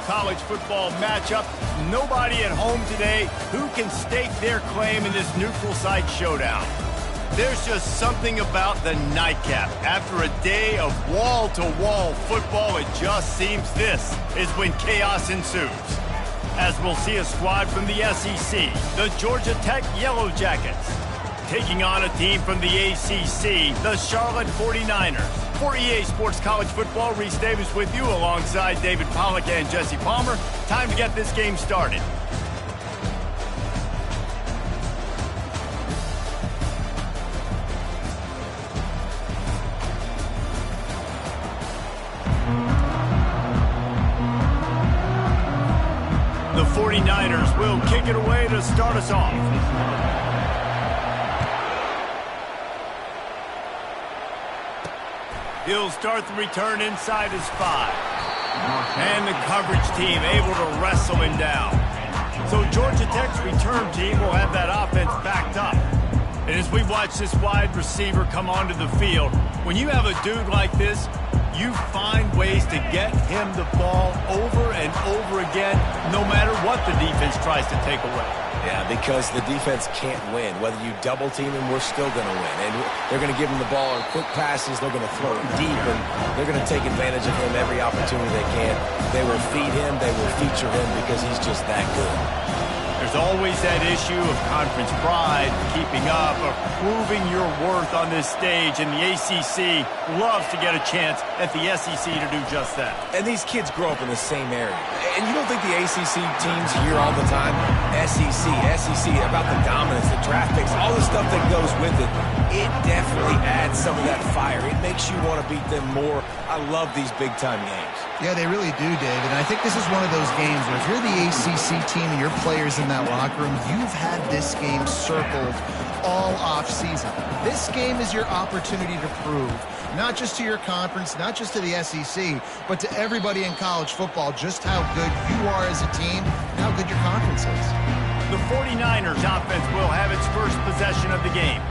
college football matchup. Nobody at home today who can stake their claim in this neutral site showdown. There's just something about the nightcap. After a day of wall-to-wall football, it just seems this is when chaos ensues. As we'll see a squad from the SEC, the Georgia Tech Yellow Jackets, taking on a team from the ACC, the Charlotte 49ers. For EA Sports College Football, Reese Davis with you alongside David Pollack and Jesse Palmer. Time to get this game started. The 49ers will kick it away to start us off. He'll start the return inside his 5. And the coverage team able to wrestle him down. So Georgia Tech's return team will have that offense backed up. And as we watch this wide receiver come onto the field, when you have a dude like this, you find ways to get him the ball over and over again, no matter what the defense tries to take away. Yeah, because the defense can't win. Whether you double team him, we're still going to win. And they're going to give him the ball in quick passes. They're going to throw it deep, and they're going to take advantage of him every opportunity they can. They will feed him. They will feature him because he's just that good. There's always that issue of conference pride, keeping up, or proving your worth on this stage, and the ACC loves to get a chance at the SEC to do just that. And these kids grow up in the same area. And you don't think the ACC teams hear all the time, SEC, about the dominance, the draft picks, all the stuff that goes with it. It definitely adds some of that fire. It makes you want to beat them more. I love these big-time games. Yeah, they really do, David. And I think this is one of those games where if you're the ACC team and your players in that locker room, you've had this game circled all off-season. This game is your opportunity to prove, not just to your conference, not just to the SEC, but to everybody in college football, just how good you are as a team and how good your conference is. The 49ers offense will have its first possession of the game.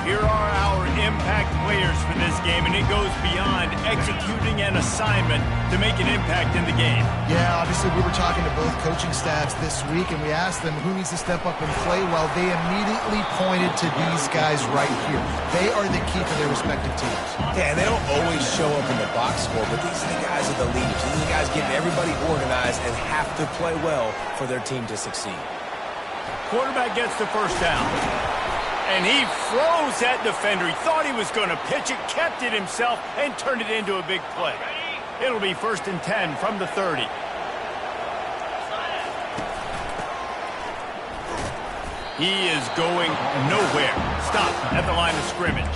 Here are our impact players for this game, and it goes beyond executing an assignment to make an impact in the game. Yeah, obviously we were talking to both coaching staffs this week, and we asked them who needs to step up and play well. They immediately pointed to these guys right here. They are the key for their respective teams. Yeah, and they don't always show up in the box score, but these are the guys are the leaders. These are the guys getting everybody organized and have to play well for their team to succeed. Quarterback gets the first down. And he froze that defender. He thought he was going to pitch it, kept it himself, and turned it into a big play. It'll be 1st and 10 from the 30. He is going nowhere. Stop at the line of scrimmage.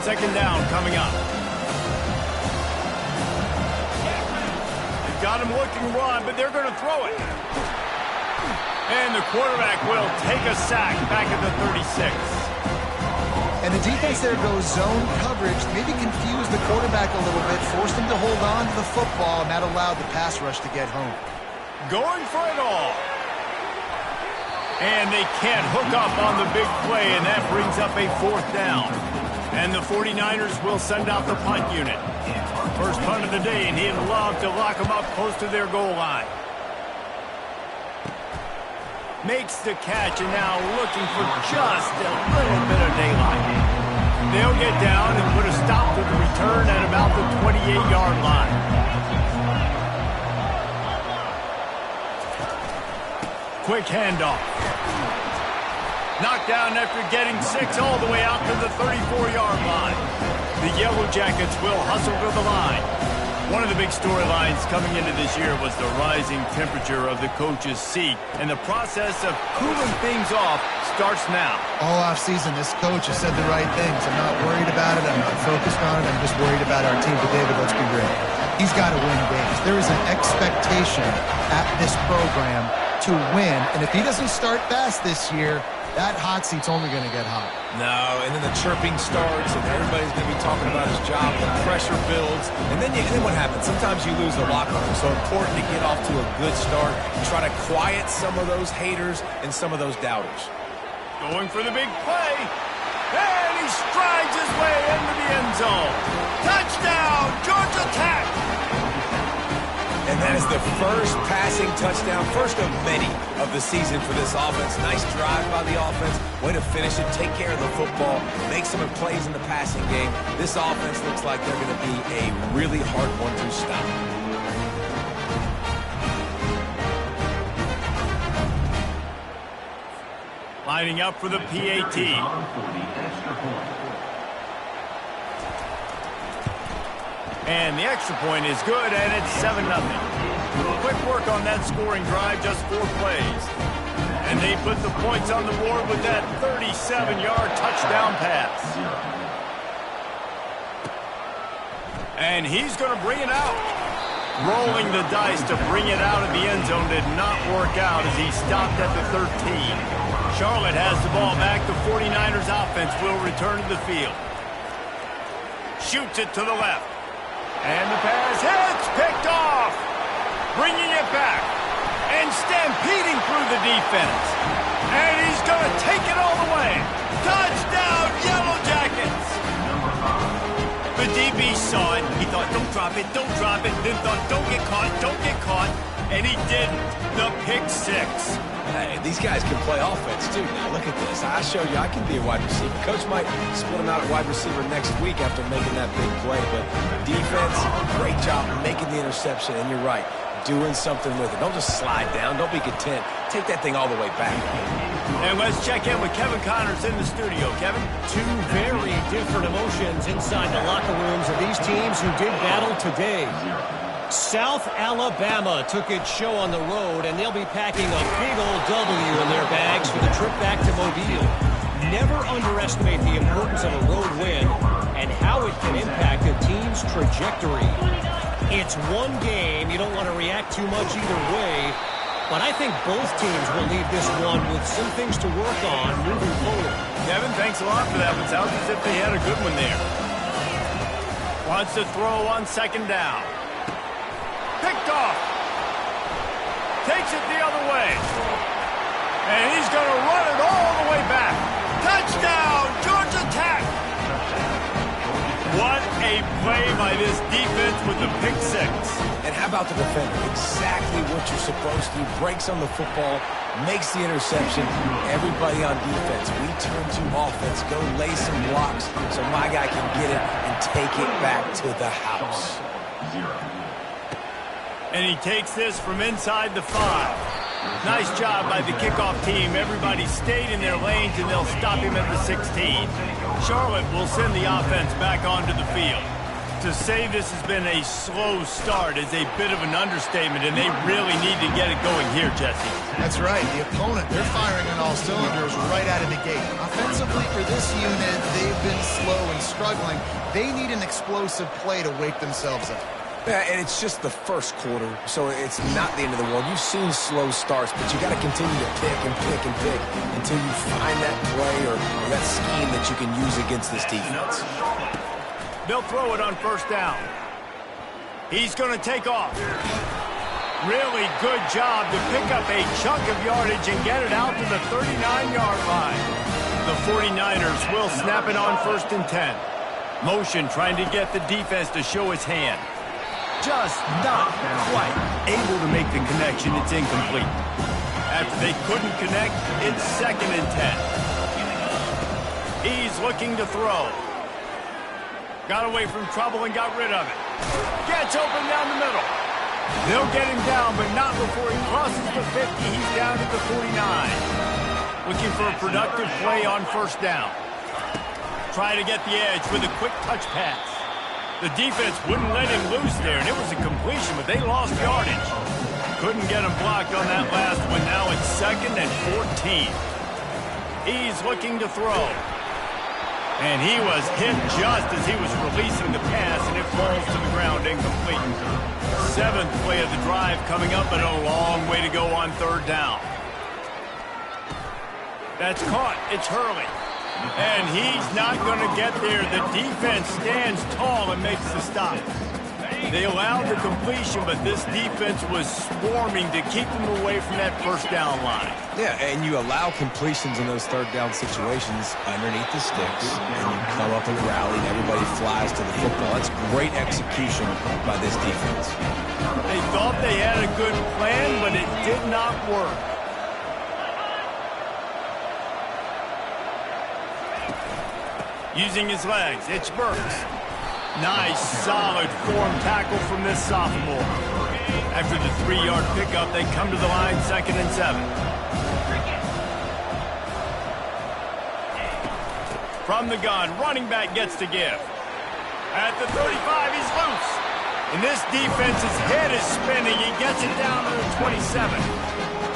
Second down coming up. They've got him looking run, but they're going to throw it. And the quarterback will take a sack back at the 36. And the defense there goes zone coverage, maybe confused the quarterback a little bit, forced him to hold on to the football, and that allowed the pass rush to get home. Going for it all. And they can't hook up on the big play, and that brings up a 4th down. And the 49ers will send out the punt unit. First punt of the day, and he'd love to lock them up close to their goal line. Makes the catch, and now looking for just a little bit of daylight. They'll get down and put a stop to the return at about the 28-yard line. Quick handoff. Knocked down after getting 6 all the way out to the 34-yard line. The Yellow Jackets will hustle to the line. One of the big storylines coming into this year was the rising temperature of the coach's seat, and the process of cooling things off starts now. All offseason, this coach has said the right things. I'm not worried about it. I'm not focused on it. I'm just worried about our team. But, David, let's be real. He's got to win games. There is an expectation at this program to win, and if he doesn't start fast this year, that hot seat's only going to get hot. No, and then the chirping starts, and everybody's going to be talking about his job. The pressure builds, and then what happens? Sometimes you lose the locker room. So important to get off to a good start and try to quiet some of those haters and some of those doubters. Going for the big play, and he strides his way into the end zone. Touchdown, Georgia Tech! the first passing touchdown, first of many of the season for this offense. Nice drive by the offense. Way to finish it, take care of the football, make some plays in the passing game. This offense looks like they're going to be a really hard one to stop. Lining up for the PAT. And the extra point is good, and it's 7-0. Quick work on that scoring drive, just 4 plays. And they put the points on the board with that 37-yard touchdown pass. And he's going to bring it out. Rolling the dice to bring it out of the end zone did not work out as he stopped at the 13. Charlotte has the ball back. The 49ers offense will return to the field. Shoots it to the left. And the pass hits, picked off. Bringing it back. And stampeding through the defense. And he's going to take it all the way. Touchdown, Yellow Jackets. The DB saw it. He thought, don't drop it, don't drop it. Then thought, don't get caught, don't get caught. And he didn't. The pick 6. Hey, these guys can play offense, too. Now, look at this. I showed you I can be a wide receiver. Coach might split him out at wide receiver next week after making that big play. But defense, great job making the interception. And you're right, doing something with it. Don't just slide down. Don't be content. Take that thing all the way back. And let's check in with Kevin Connors in the studio. Kevin? 2 very different emotions inside the locker rooms of these teams who did battle today. South Alabama took its show on the road, and they'll be packing a big old W in their bags for the trip back to Mobile. Never underestimate the importance of a road win and how it can impact a team's trajectory. It's one game. You don't want to react too much either way, but I think both teams will leave this one with some things to work on moving forward. Kevin, thanks a lot for that. It sounds as if they had a good one there. Wants to throw on 2nd down. Picked off. Takes it the other way. And he's going to run it all the way back. Touchdown, Georgia Tech. What a play by this defense with the pick 6. And how about the defender? Exactly what you're supposed to do. Breaks on the football, makes the interception. Everybody on defense, we turn to offense. Go lay some blocks so my guy can get it and take it back to the house. And he takes this from inside the 5. Nice job by the kickoff team. Everybody stayed in their lanes, and they'll stop him at the 16. Charlotte will send the offense back onto the field. To say this has been a slow start is a bit of an understatement, and they really need to get it going here, Jesse. That's right. The opponent, they're firing on all cylinders right out of the gate. Offensively for this unit, they've been slow and struggling. They need an explosive play to wake themselves up. Yeah, and it's just the first quarter, so it's not the end of the world. You've seen slow starts, but you got to continue to pick and pick and pick until you find that play or that scheme that you can use against this defense. They'll throw it on 1st down. He's going to take off. Really good job to pick up a chunk of yardage and get it out to the 39-yard line. The 49ers will snap it on 1st and 10. Motion trying to get the defense to show his hand. Just not quite able to make the connection. It's incomplete. After they couldn't connect, it's 2nd and 10. He's looking to throw. Got away from trouble and got rid of it. Gets open down the middle. They'll get him down, but not before he crosses the 50. He's down at the 49. Looking for a productive play on 1st down. Try to get the edge with a quick touch pass. The defense wouldn't let him loose there, and it was a completion, but they lost yardage. Couldn't get him blocked on that last one. Now it's 2nd and 14. He's looking to throw. And he was hit just as he was releasing the pass, and it falls to the ground incomplete. 7th play of the drive coming up, but a long way to go on 3rd down. That's caught. It's Hurley. And he's not going to get there. The defense stands tall and makes the stop. They allowed the completion, but this defense was swarming to keep them away from that first down line. Yeah, and you allow completions in those third down situations underneath the sticks, and you come up and rally, and everybody flies to the football. That's great execution by this defense. They thought they had a good plan, but it did not work. Using his legs, it's Burks. Nice, solid form tackle from this sophomore. After the 3-yard pickup, they come to the line, 2nd and 7. From the gun, running back gets to give. At the 35, he's loose. And this defense's head is spinning. He gets it down to the 27.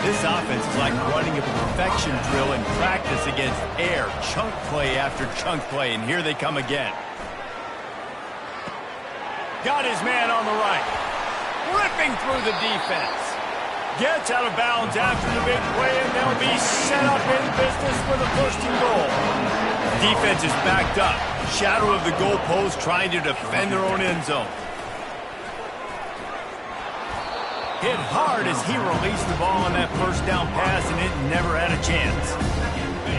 This offense is like running a perfection drill in practice against air. Chunk play after chunk play, and here they come again. Got his man on the right. Ripping through the defense. Gets out of bounds after the big play, and they'll be set up in business for the 1st and goal. Defense is backed up. Shadow of the goalpost trying to defend their own end zone. Hit hard as he released the ball on that 1st down pass, and it never had a chance.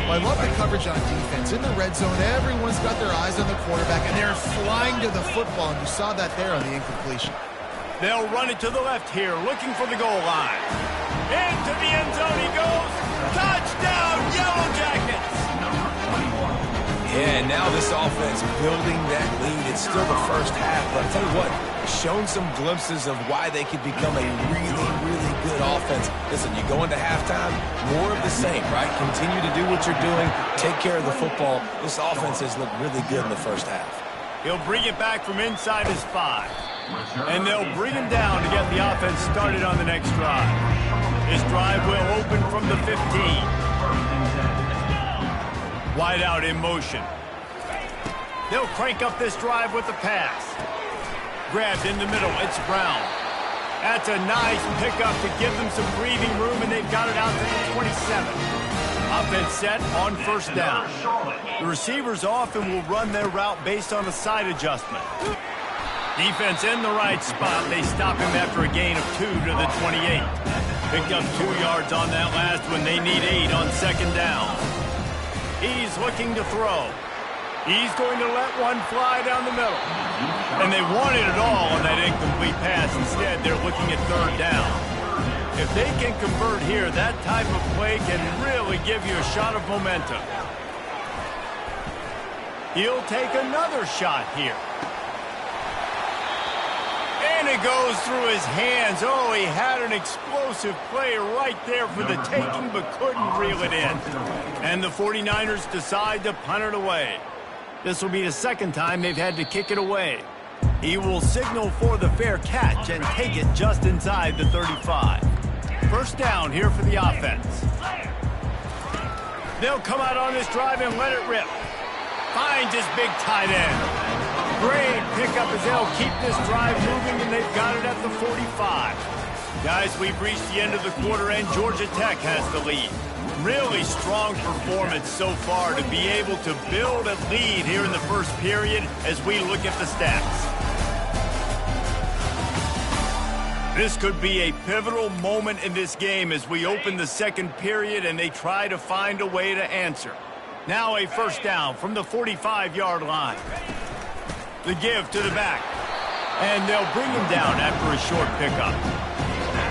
Well, I love the coverage on defense. In the red zone, everyone's got their eyes on the quarterback, and they're flying to the football, and you saw that there on the incompletion. They'll run it to the left here, looking for the goal line. Into the end zone he goes. Touchdown, Yellow Jackets! Yeah, and now this offense building that lead. It's still the first half, but I'll tell you what, shown some glimpses of why they could become a really, really good offense. Listen, you go into halftime, more of the same, right? Continue to do what you're doing, take care of the football. This offense has looked really good in the first half. He'll bring it back from inside his 5. And they'll bring him down to get the offense started on the next drive. His drive will open from the 15. Wide out in motion. They'll crank up this drive with the pass. Grabbed in the middle, it's Brown. That's a nice pickup to give them some breathing room, and they've got it out to the 27. Offense set on 1st down. The receivers often will run their route based on a side adjustment. Defense in the right spot. They stop him after a gain of 2 to the 28. Picked up 2 yards on that last one. They need 8 on 2nd down. He's looking to throw. He's going to let one fly down the middle. And they wanted it all on that incomplete pass. Instead, they're looking at 3rd down. If they can convert here, that type of play can really give you a shot of momentum. He'll take another shot here. And it goes through his hands. Oh, he had an explosive play right there for the taking, but couldn't reel it in. And the 49ers decide to punt it away. This will be the 2nd time they've had to kick it away. He will signal for the fair catch and take it just inside the 35. 1st down here for the offense. They'll come out on this drive and let it rip. Finds his big tight end. Great pickup as they'll keep this drive moving, and they've got it at the 45. Guys, we've reached the end of the quarter, and Georgia Tech has the lead. Really strong performance so far to be able to build a lead here in the 1st period as we look at the stats. This could be a pivotal moment in this game as we open the 2nd period and they try to find a way to answer. Now a 1st down from the 45-yard line. The give to the back. And they'll bring him down after a short pickup.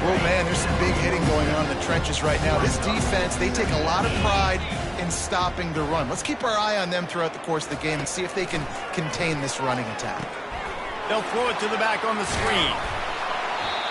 Well, man, there's some big hitting going on in the trenches right now. This defense, they take a lot of pride in stopping the run. Let's keep our eye on them throughout the course of the game and see if they can contain this running attack. They'll throw it to the back on the screen.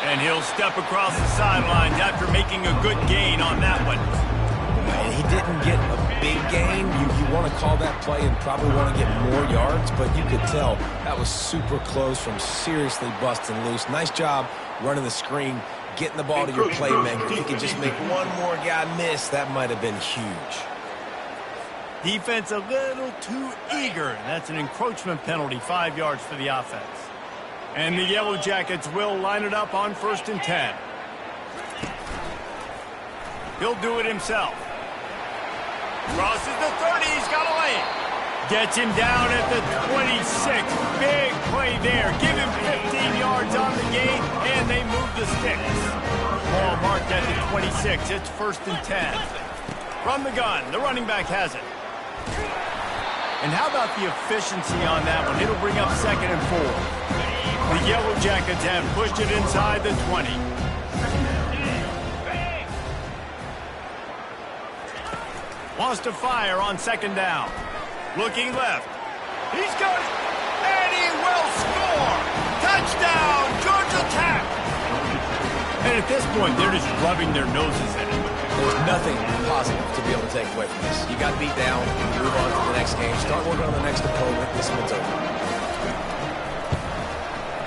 And he'll step across the sidelines after making a good gain on that one. And he didn't get a big gain. You want to call that play and probably want to get more yards, but you could tell that was super close from seriously busting loose. Nice job running the screen, getting the ball to your playmaker. If you could just make one more guy miss, that might have been huge. Defense a little too eager. That's an encroachment penalty, 5 yards for the offense. And the Yellow Jackets will line it up on 1st and 10. He'll do it himself. Crosses the 30, he's got a lane. Gets him down at the 26. Big play there. Give him 15 yards on the game, and they move the sticks. Ball marked at the 26. It's 1st and 10. From the gun, the running back has it. And how about the efficiency on that one? It'll bring up 2nd and 4. The Yellow Jackets have pushed it inside the 20. Wants to fire on 2nd down. Looking left. He's got it. And he will score. Touchdown, Georgia Tech. And at this point, they're just rubbing their noses in it. There's nothing positive to be able to take away from this. You got beat down, move on to the next game, start working on the next opponent. This one's over.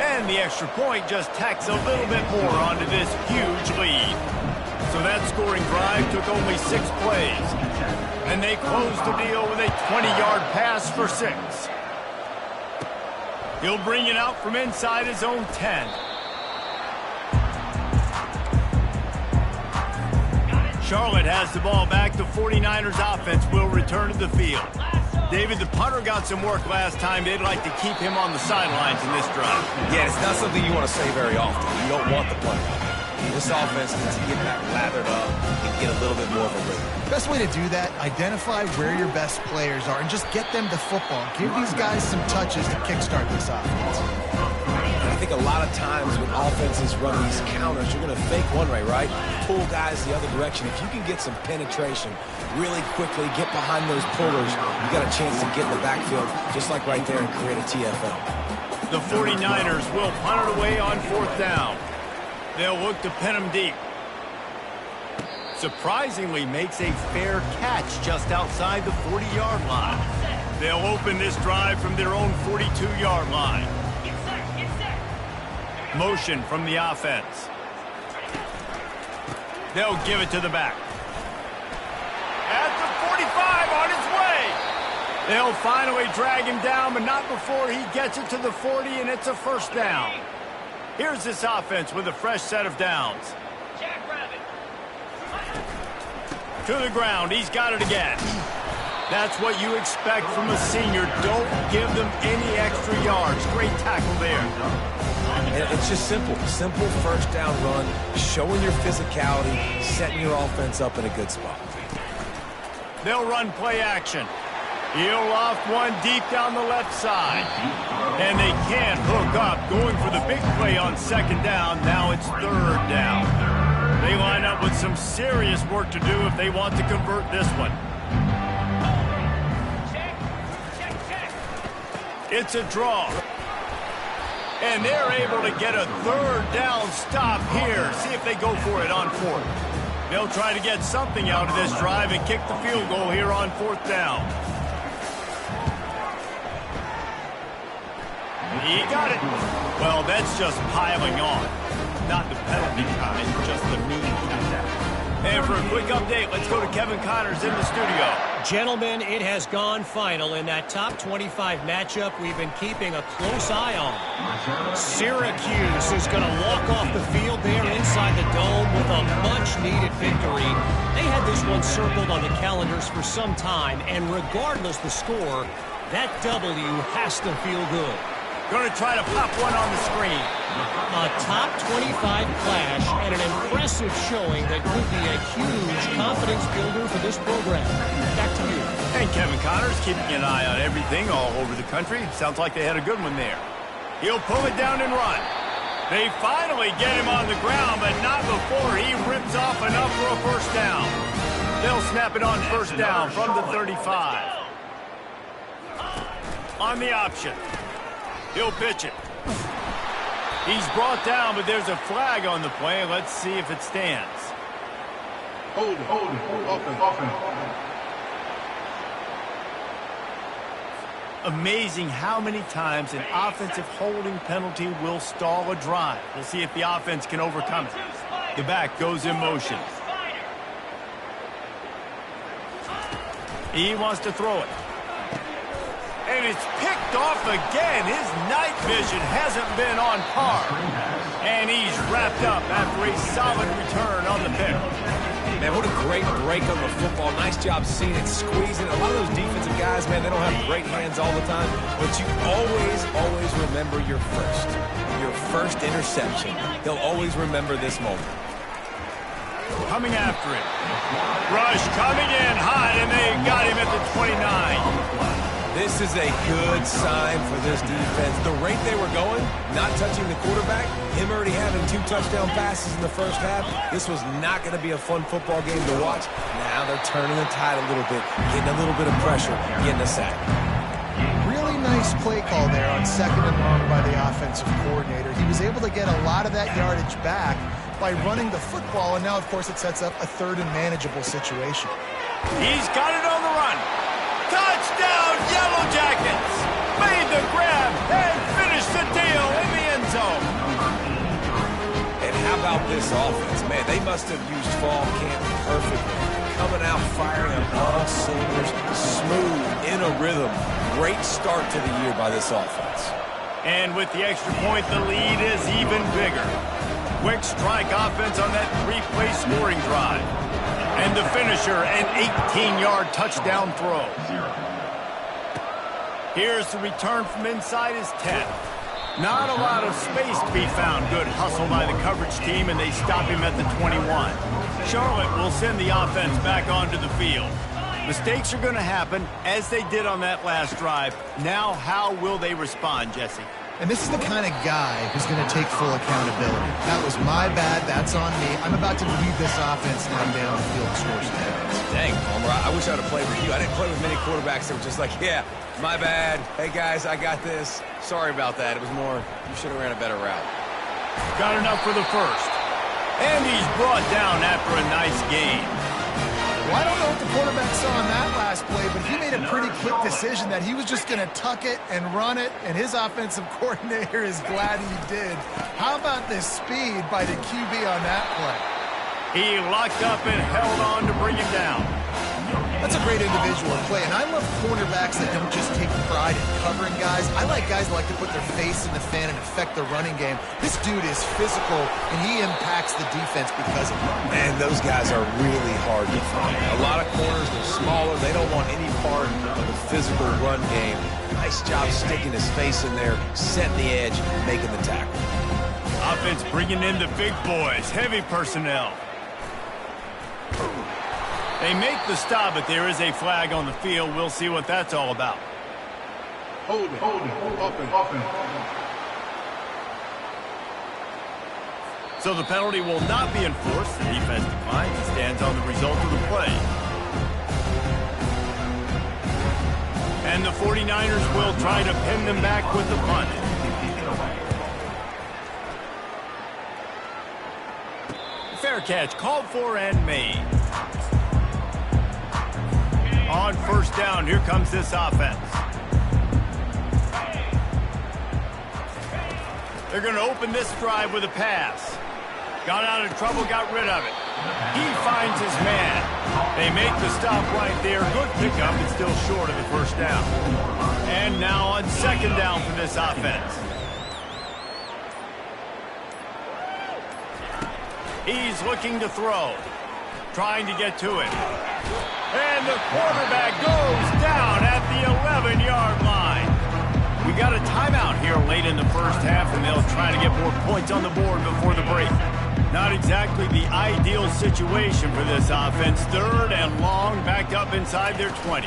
And the extra point just tacks a little bit more onto this huge lead. So that scoring drive took only 6 plays. And they closed the deal with a 20-yard pass for 6. He'll bring it out from inside his own 10. Charlotte has the ball back. The 49ers offense will return to the field. David, the punter got some work last time. They'd like to keep him on the sidelines in this drive. Yeah, it's not something you want to say very often. You don't want the punter. This offense needs to get back lathered up and get a little bit more of a rhythm. Best way to do that, identify where your best players are and just get them the football. Give these guys some touches to kickstart this offense. I think a lot of times when offenses run these counters, you're going to fake one way, right? Pull guys the other direction. If you can get some penetration really quickly, get behind those pullers, you got a chance to get in the backfield, just like right there, and create a TFL. The 49ers will punt it away on 4th down. They'll look to pin him deep. Surprisingly makes a fair catch just outside the 40-yard line. They'll open this drive from their own 42-yard line. Motion from the offense. They'll give it to the back. At the 45 on his way. They'll finally drag him down, but not before he gets it to the 40, and it's a 1st down. Here's this offense with a fresh set of downs. To the ground. He's got it again. That's what you expect from a senior. Don't give them any extra yards. Great tackle there. And it's just simple. Simple 1st down run, showing your physicality, setting your offense up in a good spot. They'll run play action. He'll loft one deep down the left side. And they can't hook up. Going for the big play on 2nd down. Now it's 3rd down. They line up with some serious work to do if they want to convert this one. It's a draw. And they're able to get a 3rd down stop here. See if they go for it on 4th. They'll try to get something out of this drive and kick the field goal here on 4th down. He got it. Well, that's just piling on. Not the penalty kind, just the mean kind. And for a quick update, let's go to Kevin Connors in the studio. Gentlemen, it has gone final in that top 25 matchup we've been keeping a close eye on. Syracuse is going to walk off the field there inside the dome with a much-needed victory. They had this one circled on the calendars for some time, and regardless the score, that W has to feel good. Going to try to pop one on the screen. A top 25 clash and an impressive showing that could be a huge confidence builder for this program. Back to you. And Kevin Connors keeping an eye on everything all over the country. Sounds like they had a good one there. He'll pull it down and run. They finally get him on the ground, but not before he rips off enough for a 1st down. They'll snap it on 1st down from the 35. On the option. He'll pitch it. He's brought down, but there's a flag on the play. Let's see if it stands. Hold it. Offense. Amazing how many times an offensive holding penalty will stall a drive. We'll see if the offense can overcome it. The back goes in motion. He wants to throw it. And it's picked off again. His night vision hasn't been on par. And he's wrapped up after a solid return on the pick. Man, what a great break on the football. Nice job seeing it, squeezing. A lot of those defensive guys, man, they don't have great hands all the time, but you always remember your first interception. They'll always remember this moment. Coming after it. Rush coming in hot, and they got him at the 29. This is a good sign for this defense. The rate they were going, not touching the quarterback, him already having 2 touchdown passes in the first half, this was not going to be a fun football game to watch. Now they're turning the tide a little bit, getting a little bit of pressure, getting a sack. Really nice play call there on 2nd and long by the offensive coordinator. He was able to get a lot of that yardage back by running the football, and now, of course, it sets up a 3rd and manageable situation. He's got it on the run. Touchdown, Yellow Jackets! Made the grab and finished the deal in the end zone. And how about this offense, man? They must have used fall camp perfectly. Coming out firing on all cylinders, smooth, in a rhythm. Great start to the year by this offense. And with the extra point, the lead is even bigger. Quick strike offense on that 3-play scoring drive. And the finisher, an 18-yard touchdown throw. Here's the return from inside his 10. Not a lot of space to be found. Good hustle by the coverage team, and they stop him at the 21. Charlotte will send the offense back onto the field. Mistakes are going to happen, as they did on that last drive. Now, how will they respond, Jesse? And this is the kind of guy who's going to take full accountability. That was my bad. That's on me. I'm about to lead this offense now down the field and score some points. Dang, Homer, I wish I would have played with you. I didn't play with many quarterbacks that were just like, yeah, my bad. Hey, guys, I got this. Sorry about that. It was more, you should have ran a better route. Got enough for the first. And he's brought down after a nice game. Well, I don't know what the quarterback saw on that last play, but he made a pretty quick decision that he was just going to tuck it and run it, and his offensive coordinator is glad he did. How about this speed by the QB on that play? He locked up and held on to bring him down. That's a great individual play, and I love cornerbacks that don't just take pride in covering guys. I like guys that like to put their face in the fan and affect the running game. This dude is physical, and he impacts the defense because of it. Man, those guys are really hard to find. A lot of corners, they're smaller. They don't want any part of the physical run game. Nice job sticking his face in there, setting the edge, making the tackle. Offense bringing in the big boys, heavy personnel. They make the stop, but there is a flag on the field. We'll see what that's all about. Hold it, offense. So the penalty will not be enforced. The defense declines and stands on the result of the play. And the 49ers will try to pin them back with the punt. Fair catch, called for and made. On first down, here comes this offense. They're going to open this drive with a pass. Got out of trouble, got rid of it. He finds his man. They make the stop right there. Good pickup, but still short of the first down. And now on second down for this offense. He's looking to throw. Trying to get to it. And the quarterback goes down at the 11-yard line. We got a timeout here late in the first half, and they'll try to get more points on the board before the break. Not exactly the ideal situation for this offense. 3rd and long, backed up inside their 20.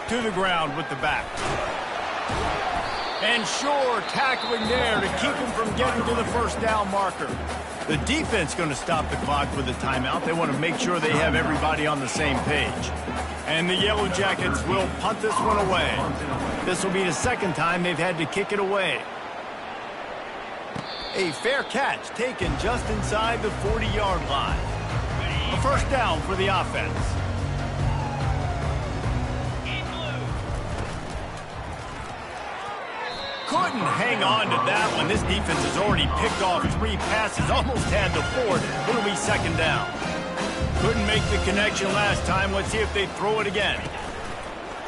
To the ground with the back. And Shore tackling there to keep him from getting to the first down marker. The defense going to stop the clock with a timeout. They want to make sure they have everybody on the same page. And the Yellow Jackets will punt this one away. This will be the second time they've had to kick it away. A fair catch taken just inside the 40-yard line. A first down for the offense. Couldn't hang on to that one. This defense has already picked off 3 passes, almost had the 4th. It'll be second down. Couldn't make the connection last time. Let's see if they throw it again.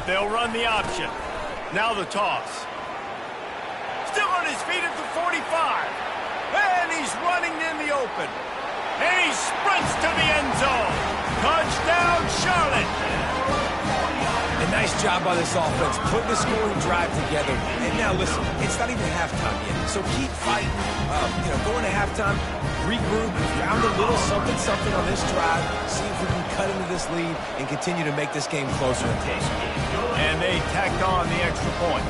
They'll run the option. Now the toss. Still on his feet at the 45. And he's running in the open. And he sprints to the end zone. Touchdown, Charlotte. A nice job by this offense, putting the scoring drive together. And now, listen, it's not even halftime yet, so keep fighting. Going to halftime, regroup, found a little something on this drive, see if we can cut into this lead and continue to make this game closer and closer. And they tacked on the extra point.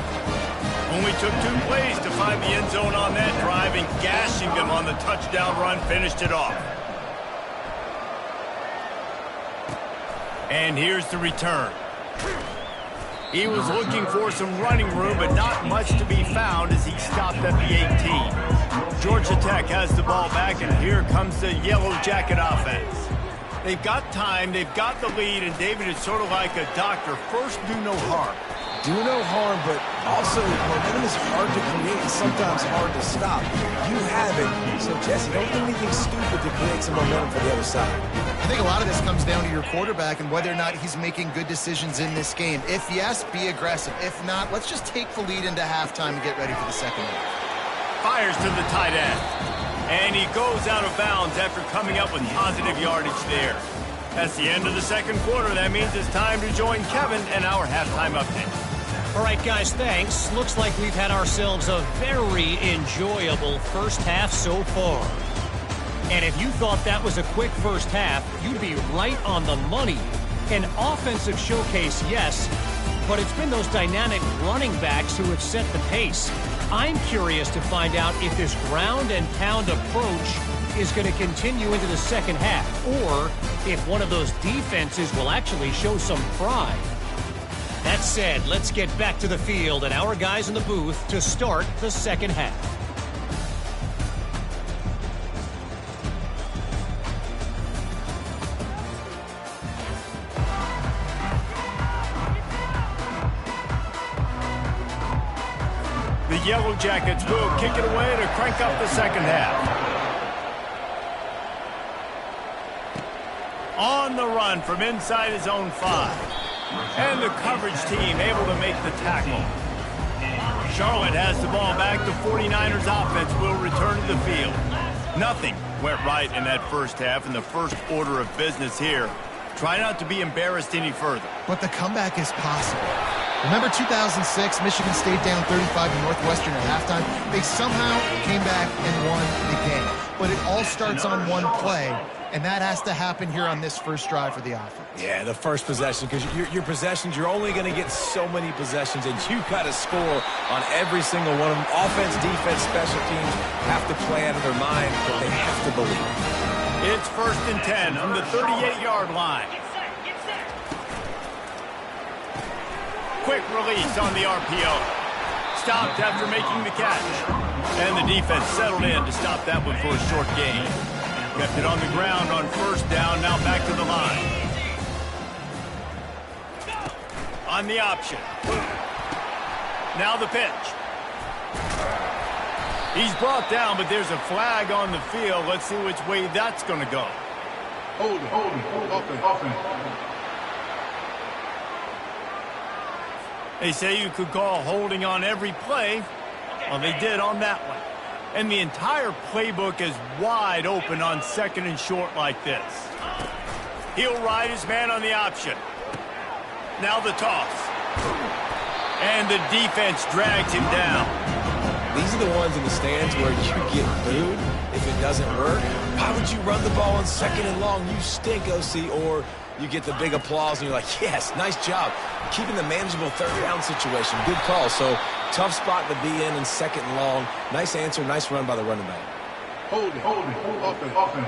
Only took 2 plays to find the end zone on that drive, and gashing them on the touchdown run finished it off. And here's the return. He was looking for some running room, but not much to be found as he stopped at the 18. Georgia Tech has the ball back, and here comes the Yellow Jacket offense. They've got time, they've got the lead, and David is sort of like a doctor. First, do no harm. Do no harm, but also momentum is hard to create and sometimes hard to stop. You have it, so Jesse, don't do anything stupid to create some momentum for the other side. I think a lot of this comes down to your quarterback and whether or not he's making good decisions in this game. If yes, be aggressive. If not, let's just take the lead into halftime and get ready for the second half. Fires to the tight end. And he goes out of bounds after coming up with positive yardage there. That's the end of the second quarter. That means it's time to join Kevin and our halftime update. All right, guys, thanks. Looks like we've had ourselves a very enjoyable first half so far. And if you thought that was a quick first half, you'd be right on the money. An offensive showcase, yes, but it's been those dynamic running backs who have set the pace. I'm curious to find out if this ground and pound approach is going to continue into the second half, or if one of those defenses will actually show some pride. That said, let's get back to the field and our guys in the booth to start the second half. The Yellow Jackets will kick it away to crank up the second half. On the run from inside his own 5. And the coverage team able to make the tackle. Charlotte has the ball back. The 49ers offense will return to the field. Nothing went right in that first half, and the first order of business here. Try not to be embarrassed any further. But the comeback is possible. Remember 2006, Michigan State down 35 to Northwestern at halftime? They somehow came back and won the game. But it all starts on one play, and that has to happen here on this first drive for the offense. Yeah, the first possession, because your possessions, you're only going to get so many possessions, and you got to score on every single one of them. Offense, defense, special teams have to play out of their mind, but they have to believe. It's 1st and 10 from the 38-yard line. Quick release on the RPO. Stopped after making the catch. And the defense settled in to stop that one for a short gain. Kept it on the ground on first down, now back to the line. On the option. Now the pitch. He's brought down, but there's a flag on the field. Let's see which way that's going to go. Hold it, offense. They say you could call holding on every play. Well, they did on that one. And the entire playbook is wide open on second and short like this. He'll ride his man on the option. Now the toss. And the defense drags him down. These are the ones in the stands where you get booed if it doesn't work. Why would you run the ball on second and long? You stink, OC. Or you get the big applause and you're like, yes, nice job. Keeping the manageable third down situation. Good call. So tough spot to be in second and long. Nice answer, nice run by the running back. Hold it, offense.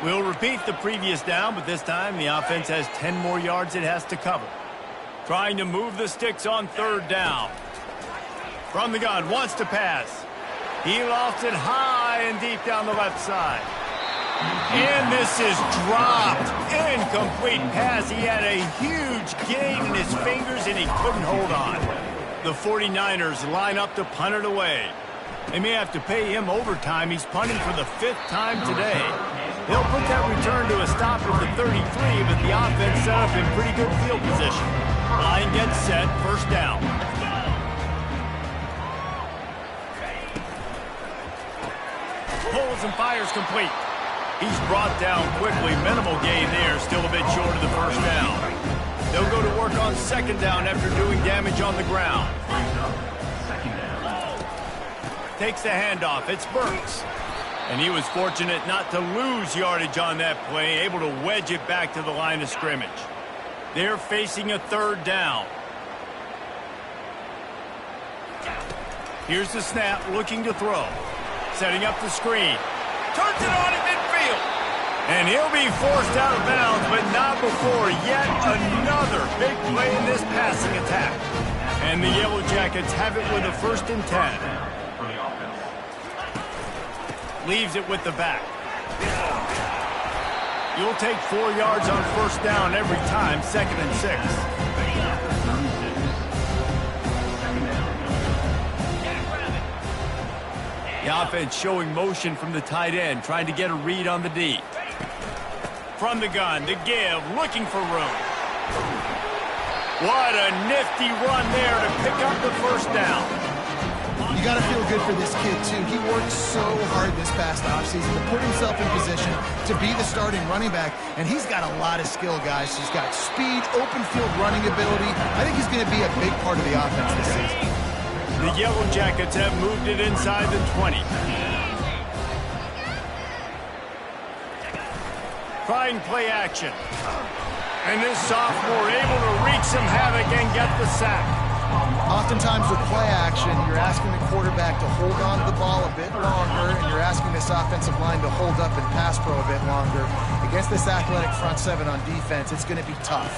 We'll repeat the previous down, but this time the offense has 10 more yards it has to cover. Trying to move the sticks on third down. From the gun, wants to pass. He lofts it high and deep down the left side. And this is dropped. Incomplete pass. He had a huge gain in his fingers and he couldn't hold on. The 49ers line up to punt it away. They may have to pay him overtime. He's punting for the 5th time today. They'll put that return to a stop at the 33, but the offense set up in pretty good field position. Line gets set, first down. pulls and fires complete. He's brought down quickly. Minimal gain there. Still a bit short of the first down. They'll go to work on second down after doing damage on the ground. Takes the handoff. It's Burks. And he was fortunate not to lose yardage on that play, able to wedge it back to the line of scrimmage. They're facing a third down. Here's the snap, looking to throw. Setting up the screen. Turns it on at midfield. And he'll be forced out of bounds, but not before yet another big play in this passing attack. And the Yellow Jackets have it with a 1st and 10. Leaves it with the back. You'll take 4 yards on first down every time, 2nd and 6. The offense showing motion from the tight end, trying to get a read on the D. From the gun, the give, looking for room. What a nifty run there to pick up the first down. You got to feel good for this kid, too. He worked so hard this past offseason to put himself in position to be the starting running back, and he's got a lot of skill, guys. He's got speed, open field running ability. I think he's going to be a big part of the offense this season. The Yellow Jackets have moved it inside the 20. Trying play action. And this sophomore able to wreak some havoc and get the sack. Oftentimes with play action, you're asking the quarterback to hold on to the ball a bit longer, and you're asking this offensive line to hold up and pass pro a bit longer. Against this athletic front seven on defense, it's going to be tough.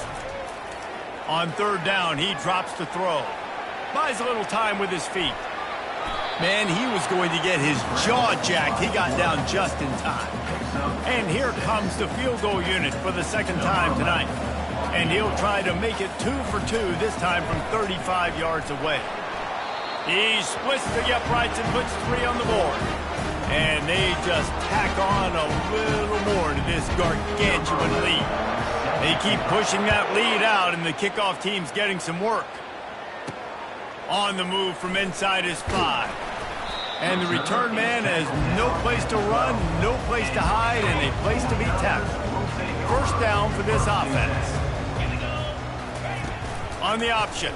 On third down, he drops to throw. Buys a little time with his feet. Man, he was going to get his jaw jacked. He got down just in time. And here comes the field goal unit for the 2nd time tonight. And he'll try to make it 2 for 2, this time from 35 yards away. He splits the uprights and puts 3 on the board. And they just tack on a little more to this gargantuan lead. They keep pushing that lead out, and the kickoff team's getting some work. On the move from inside his 5. And the return man has no place to run, no place to hide, and a place to be tackled. First down for this offense. On the option.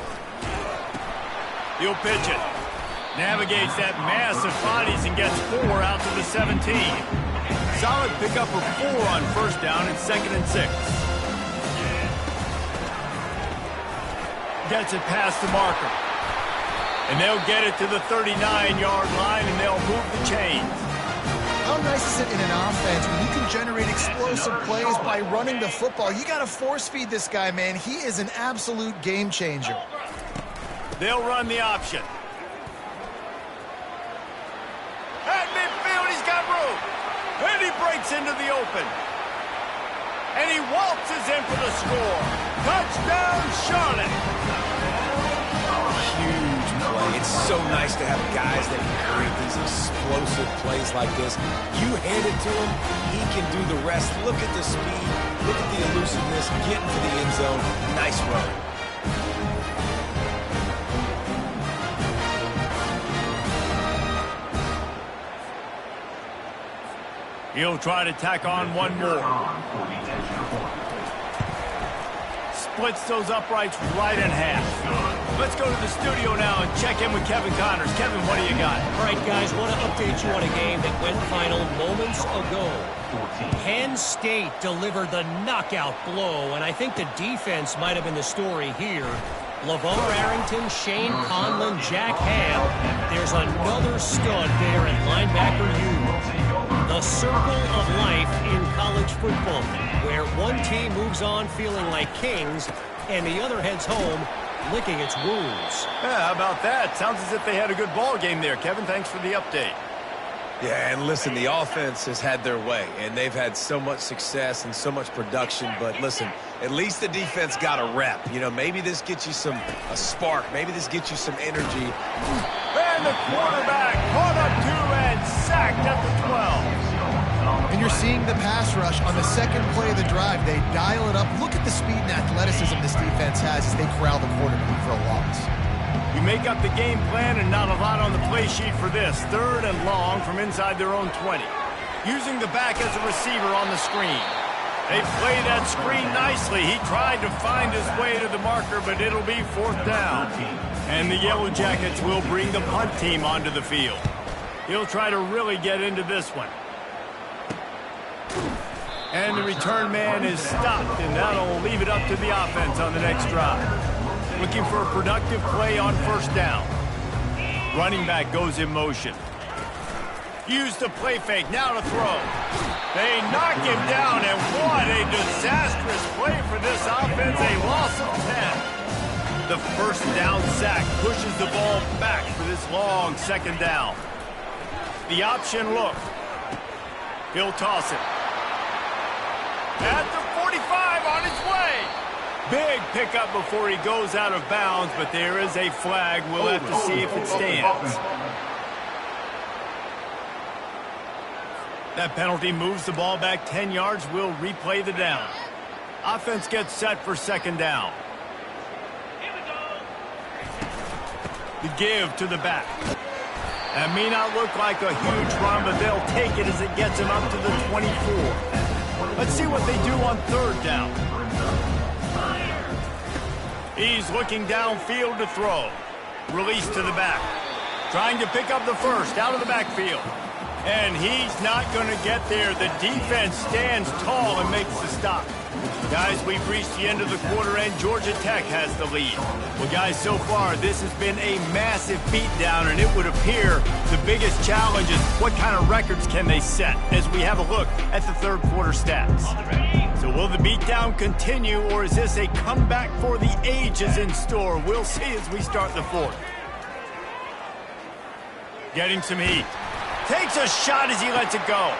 He'll pitch it. Navigates that mass of bodies and gets 4 out to the 17. Solid pickup of 4 on first down and 2nd and 6. Gets it past the marker. And they'll get it to the 39-yard line, and they'll move the chains. How nice is it in an offense when you can generate explosive plays by running the football? You got to force feed this guy, man. He is an absolute game changer. They'll run the option. At midfield, he's got room. And he breaks into the open. And he waltzes in for the score. Touchdown, Charlotte. Huge play. It's so nice to have guys that can create these explosive plays like this. You hand it to him, he can do the rest. Look at the speed, look at the elusiveness, get into the end zone. Nice run. He'll try to tack on one more. Splits those uprights right in half. Let's go to the studio now and check in with Kevin Connors. Kevin, what do you got? All right, guys, want to update you on a game that went final moments ago. Penn State delivered the knockout blow, and I think the defense might have been the story here. LeVar Arrington, Shane Conlon, Jack Ham. There's another stud there at linebacker U. The circle of life in college football, where one team moves on feeling like kings, and the other heads home licking its wounds. Yeah, how about that? Sounds as if they had a good ball game there. Kevin, thanks for the update. Yeah, and listen, the offense has had their way, and they've had so much success and so much production. But listen, at least the defense got a rep. You know, maybe this gets you a spark. Maybe this gets you some energy. And the quarterback caught up 2 and sacked at the 12. And you're seeing the pass rush on the second play of the drive. They dial it up. Look at the speed and athleticism this defense has as they corral the quarterback for a loss. You make up the game plan and not a lot on the play sheet for this. 3rd and long from inside their own 20. Using the back as a receiver on the screen. They play that screen nicely. He tried to find his way to the marker, but it'll be 4th down. And the Yellow Jackets will bring the punt team onto the field. He'll try to really get into this one. And the return man is stopped, and that'll leave it up to the offense on the next drive. Looking for a productive play on 1st down. Running back goes in motion. Use the play fake, now to throw. They knock him down, and what a disastrous play for this offense, a loss of 10. The 1st down sack pushes the ball back for this long 2nd down. The option look. He'll toss it. At the 45 on his way. Big pickup before he goes out of bounds, but there is a flag. We'll have to see if it stands. That penalty moves the ball back 10 yards. We'll replay the down. Offense gets set for 2nd down. The give to the back. That may not look like a huge run, but they'll take it as it gets him up to the 24. Let's see what they do on 3rd down. He's looking downfield to throw. Release to the back. Trying to pick up the 1st out of the backfield. And he's not going to get there. The defense stands tall and makes the stop. Guys, we've reached the end of the quarter, and Georgia Tech has the lead. Well, guys, so far, this has been a massive beatdown, and it would appear the biggest challenge is what kind of records can they set as we have a look at the 3rd quarter stats. So will the beatdown continue, or is this a comeback for the ages in store? We'll see as we start the 4th. Getting some heat. Takes a shot as he lets it go.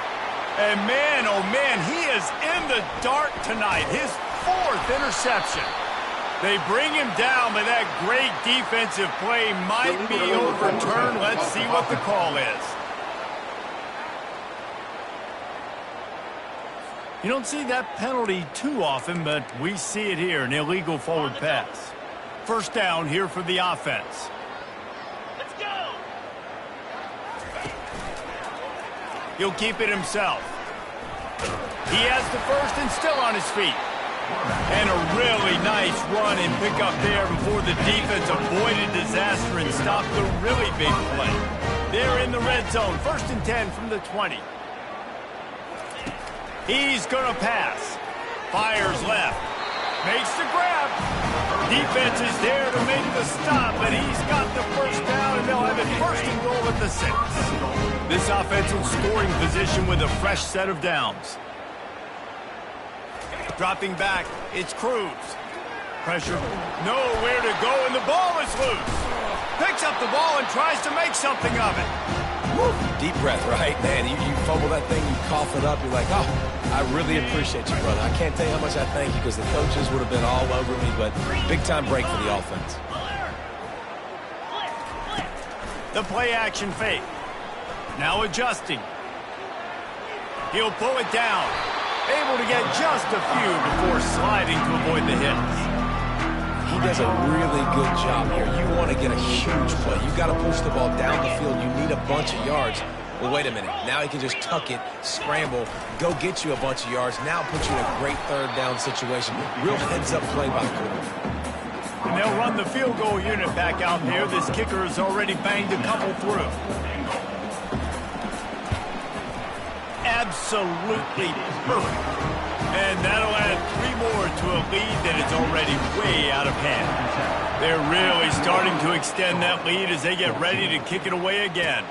And man, oh man, he is in the dark tonight. His 4th interception. They bring him down, but that great defensive play might be overturned. Let's see what the call is. You don't see that penalty too often, but we see it here, an illegal forward pass. 1st down here for the offense. He'll keep it himself. He has the 1st and still on his feet. And a really nice run and pick up there before the defense avoided disaster and stopped the really big play. They're in the red zone. 1st and 10 from the 20. He's going to pass. Fires left. Makes the grab. Defense is there to make the stop, but he's got the 1st down, and they'll have it 1st and goal at the 6. This offense in scoring position with a fresh set of downs. Dropping back, it's Cruz. Pressure, nowhere to go, and the ball is loose. Picks up the ball and tries to make something of it. Woo. Deep breath, right? Man, you fumble that thing, you cough it up, you're like, oh, I really appreciate you, brother. I can't tell you how much I thank you because the coaches would have been all over me, but big-time break for the offense. The play-action fake. Now adjusting. He'll pull it down. Able to get just a few before sliding to avoid the hits. He does a really good job here. You want to get a huge play. You got to push the ball down the field. You need a bunch of yards. Well, wait a minute. Now he can just tuck it, scramble, go get you a bunch of yards. Now put you in a great 3rd down situation. Real heads-up play by the quarterback. And they'll run the field goal unit back out there. This kicker has already banged a couple through. Absolutely perfect. And that'll add 3 more to a lead that is already way out of hand. They're really starting to extend that lead as they get ready to kick it away again.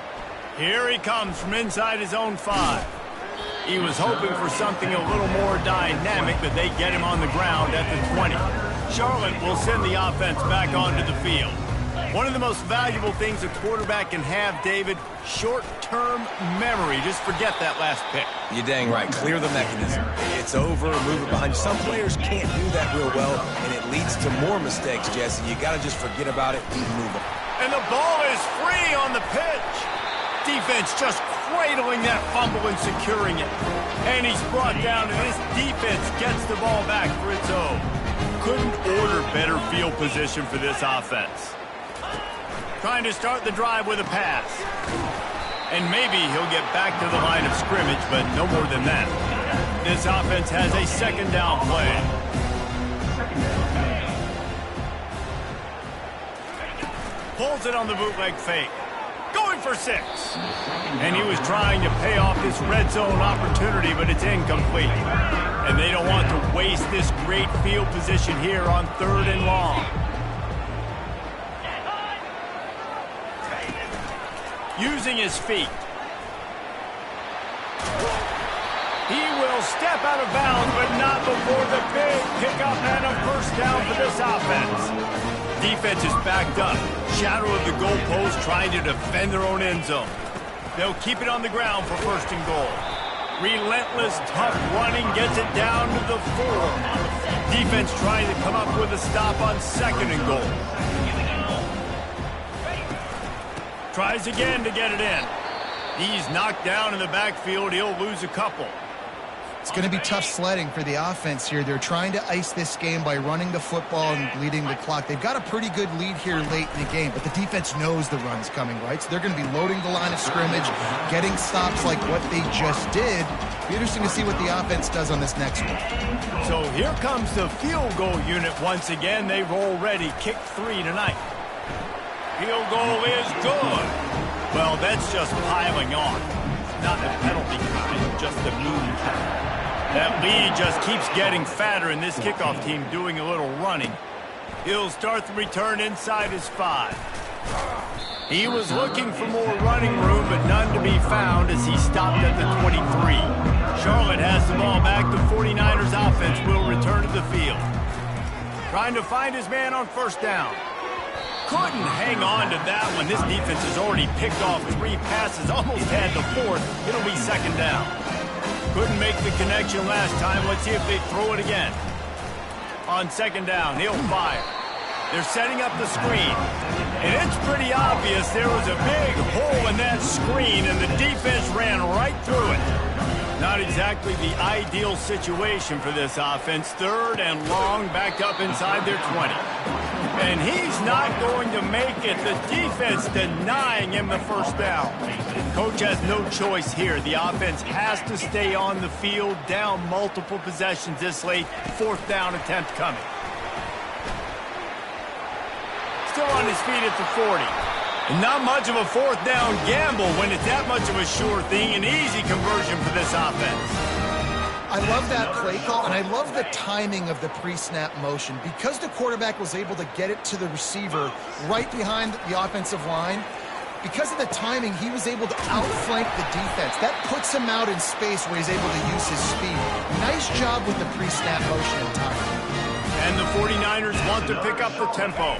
Here he comes from inside his own 5. He was hoping for something a little more dynamic, but they get him on the ground at the 20. Charlotte will send the offense back onto the field. One of the most valuable things a quarterback can have, David, short-term memory. Just forget that last pick. You're dang right. Clear the mechanism. It's over, move it behind you. Some players can't do that real well, and it leads to more mistakes, Jesse. You got to just forget about it and move on. And the ball is free on the pitch. Defense just cradling that fumble and securing it. And he's brought down, and this defense gets the ball back for its own. Couldn't order better field position for this offense. Trying to start the drive with a pass. And maybe he'll get back to the line of scrimmage, but no more than that. This offense has a second down play. Pulls it on the bootleg fake. Going for 6. And he was trying to pay off this red zone opportunity, but it's incomplete. And they don't want to waste this great field position here on 3rd and long. Using his feet. He will step out of bounds, but not before the big pickup and a first down for this offense. Defense is backed up. Shadow of the goalpost trying to defend their own end zone. They'll keep it on the ground for 1st and goal. Relentless, tough running gets it down to the 4. Defense trying to come up with a stop on 2nd and goal. Tries again to get it in. He's knocked down in the backfield. He'll lose a couple. It's going to be tough sledding for the offense here. They're trying to ice this game by running the football and bleeding the clock. They've got a pretty good lead here late in the game, but the defense knows the run's coming, right? So they're going to be loading the line of scrimmage, getting stops like what they just did. Be interesting to see what the offense does on this next one. So here comes the field goal unit once again. They've already kicked 3 tonight. Field goal is good. Well, that's just piling on. Not the penalty kind, just the mean kind. That lead just keeps getting fatter, and this kickoff team doing a little running. He'll start the return inside his 5. He was looking for more running room, but none to be found as he stopped at the 23. Charlotte has the ball back. The 49ers offense will return to the field. Trying to find his man on 1st down. Couldn't hang on to that one. This defense has already picked off 3 passes, almost had the 4th. It'll be 2nd down. Couldn't make the connection last time. Let's see if they throw it again. On 2nd down, he'll fire. They're setting up the screen. And it's pretty obvious there was a big hole in that screen, and the defense ran right through it. Not exactly the ideal situation for this offense. 3rd and long, backed up inside their 20. And he's not going to make it. The defense denying him the 1st down. Coach has no choice here. The offense has to stay on the field, down multiple possessions this late. 4th down attempt coming. Still on his feet at the 40. And not much of a 4th down gamble when it's that much of a sure thing. An easy conversion for this offense. I love that play call, and I love the timing of the pre-snap motion. Because the quarterback was able to get it to the receiver right behind the offensive line, because of the timing, he was able to outflank the defense. That puts him out in space where he's able to use his speed. Nice job with the pre-snap motion and timing. And the 49ers want to pick up the tempo.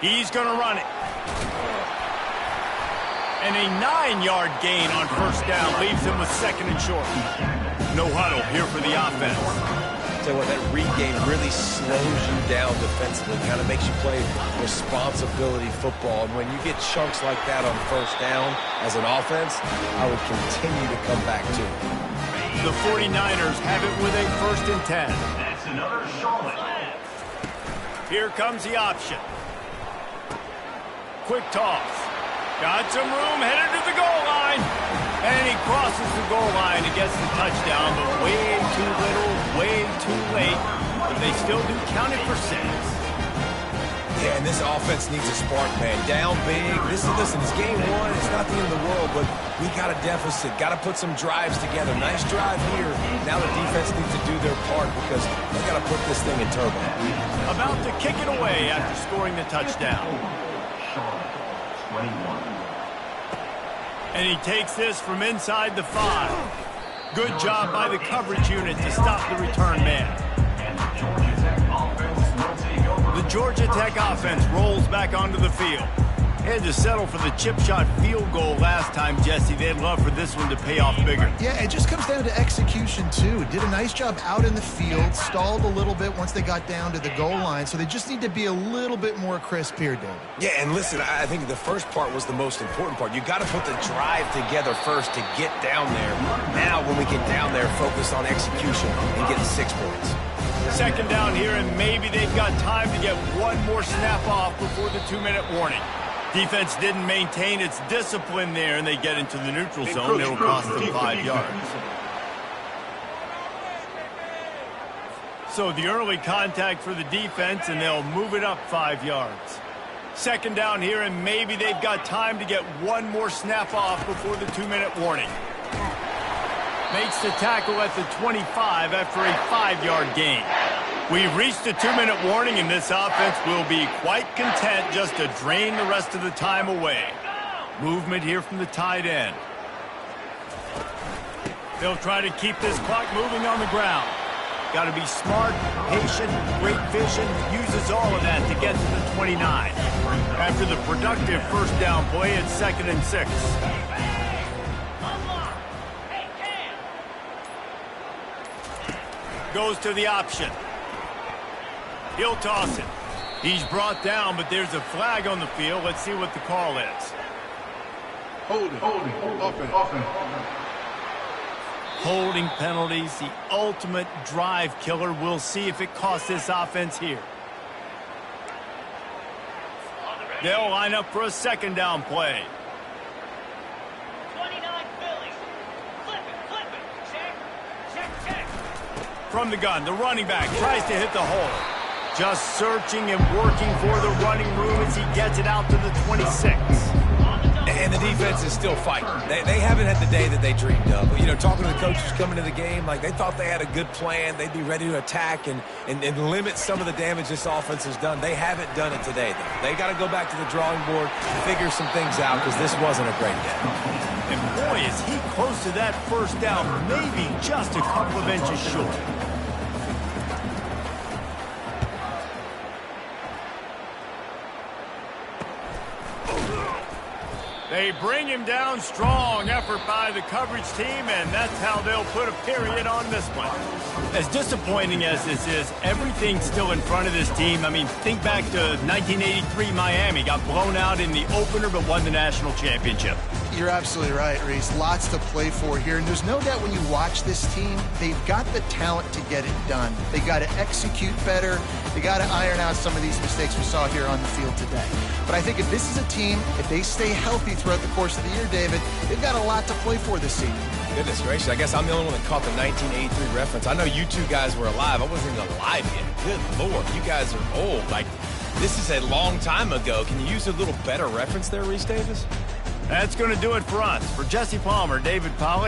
He's going to run it. And a 9-yard gain on 1st down leaves him with 2nd and short. No huddle here for the offense. Tell you what, that read game really slows you down defensively, kind of makes you play responsibility football. And when you get chunks like that on 1st down as an offense, I would continue to come back to it. The 49ers have it with a 1st and 10. That's another Charlotte. Here comes the option. Quick toss. Got some room, headed to the goal line. And he crosses the goal line and gets the touchdown, but way too little, way too late. But they still do count it for 6. Yeah, and this offense needs a spark, man. Down big. Listen, it's game 1. It's not the end of the world, but we got a deficit. Got to put some drives together. Nice drive here. Now the defense needs to do their part because they got to put this thing in turbo. About to kick it away after scoring the touchdown. And he takes this from inside the 5. Good job by the coverage unit to stop the return man. The Georgia Tech offense rolls back onto the field. Had to settle for the chip shot field goal last time, Jesse. They'd love for this one to pay off bigger. Yeah, it just comes down to execution, too. Did a nice job out in the field, stalled a little bit once they got down to the goal line, so they just need to be a little bit more crisp here, David. Yeah, and listen, I think the first part was the most important part. You got to put the drive together first to get down there. Now, when we get down there, focus on execution and getting 6 points. Second down here, and maybe they've got time to get one more snap off before the 2-minute warning. Defense didn't maintain its discipline there, and they get into the neutral zone. It'll cost them 5 yards. So the early contact for the defense, and they'll move it up 5 yards. Second down here, and maybe they've got time to get one more snap off before the 2-minute warning. Makes the tackle at the 25 after a 5-yard gain. We've reached the 2-minute warning, and this offense will be quite content just to drain the rest of the time away. Movement here from the tight end. They'll try to keep this clock moving on the ground. Got to be smart, patient, great vision, uses all of that to get to the 29. After the productive first down play, it's 2nd and 6. Goes to the option. He'll toss it. He's brought down, but there's a flag on the field. Let's see what the call is. Holding penalties, the ultimate drive killer. We'll see if it costs this offense here. They'll line up for a second down play. 29 Philly. Flip it. Check. From the gun, the running back tries to hit the hole. Just searching and working for the running room as he gets it out to the 26. And the defense is still fighting. They haven't had the day that they dreamed of. You know, talking to the coaches coming to the game, like they thought they had a good plan. They'd be ready to attack and limit some of the damage this offense has done. They haven't done it today, though. They got to go back to the drawing board and figure some things out because this wasn't a great day. And boy, is he close to that first down, maybe just a couple of inches short. They bring him down. Strong effort by the coverage team, and that's how they'll put a period on this one. As disappointing as this is, everything's still in front of this team. I mean, think back to 1983 Miami. Got blown out in the opener, but won the national championship. You're absolutely right, Reese. Lots to play for here. And there's no doubt when you watch this team, they've got the talent to get it done. They got to execute better. They got to iron out some of these mistakes we saw here on the field today. But I think if this is a team, if they stay healthy throughout the course of the year, David, they've got a lot to play for this season. Goodness gracious, I guess I'm the only one that caught the 1983 reference. I know you two guys were alive. I wasn't even alive yet. Good Lord, you guys are old. Like, this is a long time ago. Can you use a little better reference there, Reese Davis? That's going to do it for us. For Jesse Palmer, David Pollack.